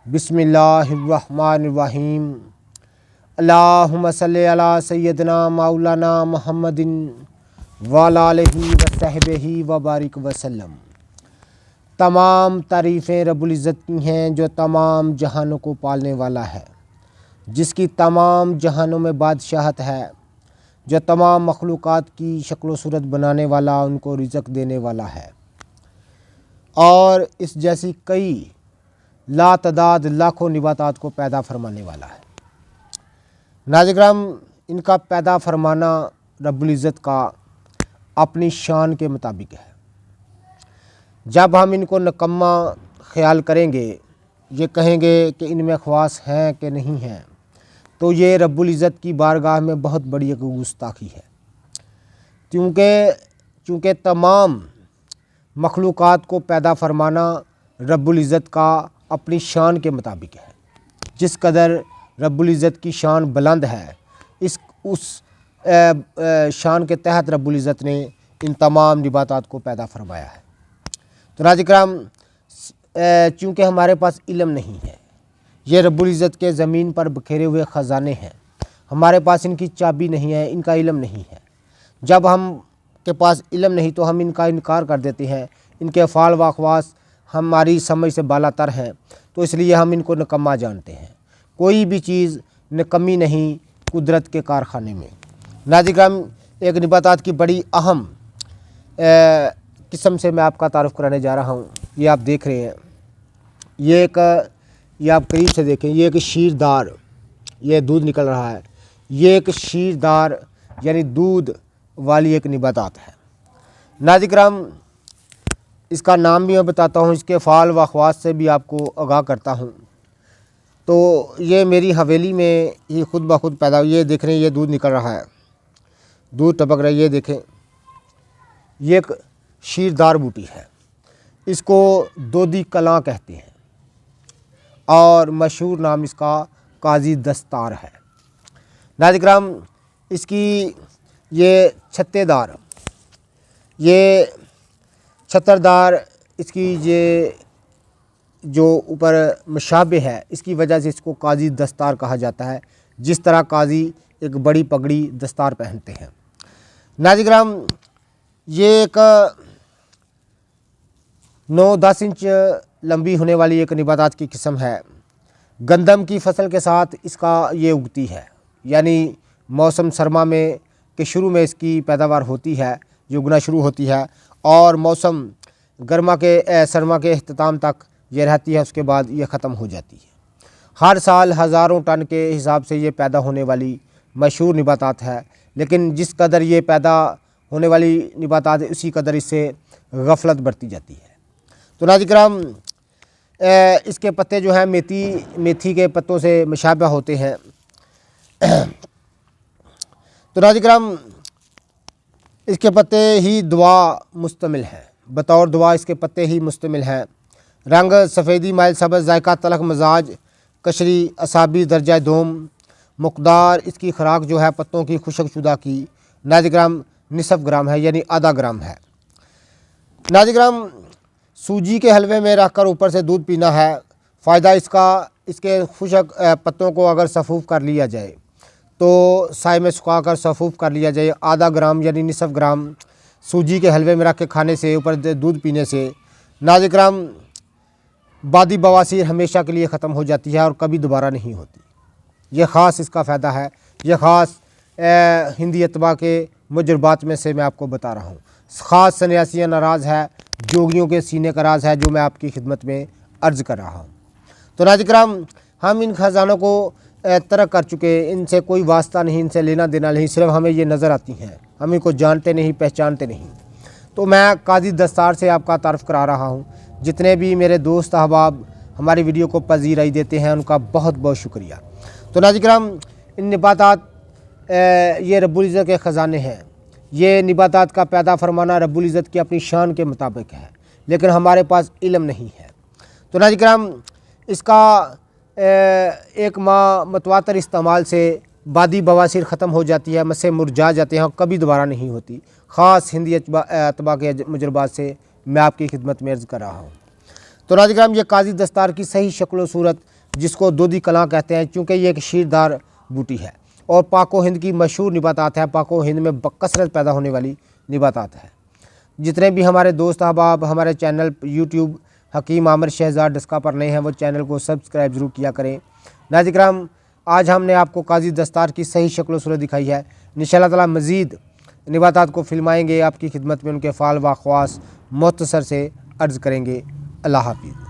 بسم اللہ الرحمن الرحیم اللہم صلی علی سیدنا مولانا محمد وعلی آلہ وصحبہ وبارک وسلم۔ تمام تعریفیں رب العزت کی ہیں جو تمام جہانوں کو پالنے والا ہے، جس کی تمام جہانوں میں بادشاہت ہے، جو تمام مخلوقات کی شکل و صورت بنانے والا، ان کو رزق دینے والا ہے، اور اس جیسی کئی لا تعداد لاکھوں نباتات کو پیدا فرمانے والا ہے۔ ناظرین کرام، ان کا پیدا فرمانا رب العزت کا اپنی شان کے مطابق ہے۔ جب ہم ان کو نکما خیال کریں گے، یہ کہیں گے کہ ان میں خواص ہیں کہ نہیں ہیں، تو یہ رب العزت کی بارگاہ میں بہت بڑی ایک گستاخی ہے، چونکہ تمام مخلوقات کو پیدا فرمانا رب العزت کا اپنی شان کے مطابق ہے۔ جس قدر رب العزت کی شان بلند ہے، اس شان کے تحت رب العزت نے ان تمام نباتات کو پیدا فرمایا ہے۔ تو ناظرین کرام، چونکہ ہمارے پاس علم نہیں ہے، یہ رب العزت کے زمین پر بکھیرے ہوئے خزانے ہیں، ہمارے پاس ان کی چابی نہیں ہے، ان کا علم نہیں ہے۔ جب ہم کے پاس علم نہیں تو ہم ان کا انکار کر دیتے ہیں، ان کے افعال و اقواس ہماری سمجھ سے بالا تر ہیں، تو اس لیے ہم ان کو نکما جانتے ہیں۔ کوئی بھی چیز نکمی نہیں قدرت کے کارخانے میں۔ ناظرین کرام، ایک نباتات کی بڑی اہم قسم سے میں آپ کا تعارف کرانے جا رہا ہوں۔ یہ آپ دیکھ رہے ہیں، یہ آپ قریب سے دیکھیں، یہ ایک شیردار، یہ دودھ نکل رہا ہے، یہ ایک شیردار یعنی دودھ والی ایک نباتات ہے۔ ناظرین کرام، اس کا نام بھی میں بتاتا ہوں، اس کے افعال و اقواس سے بھی آپ کو آگاہ کرتا ہوں۔ تو یہ میری حویلی میں ہی خود بخود پیدا ہوئی، یہ دیکھ رہے ہیں، یہ دودھ نکل رہا ہے، دودھ ٹپک رہا ہے، یہ دیکھیں، یہ ایک شیردار بوٹی ہے، اس کو دودھی کلاں کہتے ہیں، اور مشہور نام اس کا قاضی دستار ہے۔ ناظرین کرام، اس کی یہ چھتردار اس کی یہ جو اوپر مشابہ ہے، اس کی وجہ سے اس کو قاضی دستار کہا جاتا ہے، جس طرح قاضی ایک بڑی پگڑی دستار پہنتے ہیں۔ ناظرین کرام، یہ ایک 9-10 انچ لمبی ہونے والی ایک نباتات کی قسم ہے۔ گندم کی فصل کے ساتھ اس کا یہ اگتی ہے، یعنی موسم سرما میں کے شروع میں اس کی پیداوار ہوتی ہے، جو اگنا شروع ہوتی ہے، اور موسم سرما کے اختتام تک یہ رہتی ہے، اس کے بعد یہ ختم ہو جاتی ہے۔ ہر سال ہزاروں ٹن کے حساب سے یہ پیدا ہونے والی مشہور نباتات ہے، لیکن جس قدر یہ پیدا ہونے والی نباتات ہے، اسی قدر اس سے غفلت برتی جاتی ہے۔ تو ناظرین کرام، اس کے پتے جو ہیں میتھی کے پتوں سے مشابہ ہوتے ہیں۔ تو ناظرین کرام، اس کے پتے ہی دوا مشتمل ہیں، بطور دوا اس کے پتے ہی مشتمل ہیں۔ رنگ سفیدی مائل سبز، ذائقہ تلخ، مزاج قشری، اعصابی درجہ دوم۔ مقدار اس کی خوراک جو ہے پتوں کی خشک شدہ کی ناظرین کرام نصف گرام ہے، یعنی آدھا گرام ہے۔ ناظرین کرام، سوجی کے حلوے میں رکھ کر اوپر سے دودھ پینا ہے۔ فائدہ اس کے خشک پتوں کو اگر سفوف کر لیا جائے تو سائے میں سکھا کر سفوف کر لیا جائے، آدھا گرام یعنی نصف گرام سوجی کے حلوے میں رکھ کے کھانے سے، اوپر دودھ پینے سے ناظرین کرام بادی بواسیر ہمیشہ کے لیے ختم ہو جاتی ہے اور کبھی دوبارہ نہیں ہوتی۔ یہ خاص اس کا فائدہ ہے، یہ خاص ہندی اتباع کے مجربات میں سے میں آپ کو بتا رہا ہوں۔ خاص سنیاسیان راز ہے، جوگیوں کے سینے کا راز ہے، جو میں آپ کی خدمت میں عرض کر رہا ہوں۔ تو ناظرین کرام، ہم ان خزانوں کو ترک کر چکے، ان سے کوئی واسطہ نہیں، ان سے لینا دینا نہیں، صرف ہمیں یہ نظر آتی ہیں، ہم ان کو جانتے نہیں، پہچانتے نہیں۔ تو میں قاضی دستار سے آپ کا تعارف کرا رہا ہوں۔ جتنے بھی میرے دوست احباب ہماری ویڈیو کو پذیرائی دیتے ہیں، ان کا بہت بہت شکریہ۔ تو ناظرین کرام، ان نباتات یہ رب العزت کے خزانے ہیں، یہ نباتات کا پیدا فرمانا رب العزت کی اپنی شان کے مطابق ہے، لیکن ہمارے پاس علم نہیں ہے۔ تو ناظرین کرام، اس کا ایک ماہ متواتر استعمال سے بادی بواسیر ختم ہو جاتی ہے، مسے مرجھا جاتے ہیں اور کبھی دوبارہ نہیں ہوتی۔ خاص ہندی اتباع کے مجربات سے میں آپ کی خدمت میں عرض کر رہا ہوں۔ تو تو ناظرین کرام یہ قاضی دستار کی صحیح شکل و صورت جس کو دودھی کلاں کہتے ہیں، چونکہ یہ ایک شیردار بوٹی ہے اور پاک و ہند کی مشہور نباتات ہے، پاک و ہند میں بکثرت پیدا ہونے والی نباتات ہے۔ جتنے بھی ہمارے دوست احباب ہمارے چینل یوٹیوب حکیم عامر شہزاد ڈسکا پر نئے ہیں وہ چینل کو سبسکرائب ضرور کیا کریں۔ ناظرین کرام آج ہم نے آپ کو قاضی دستار کی صحیح شکل و صورت دکھائی ہے، انشاءاللہ تعالی مزید نباتات کو فلمائیں گے، آپ کی خدمت میں ان کے فعال و خواص مختصر سے عرض کریں گے۔ اللہ حافظ۔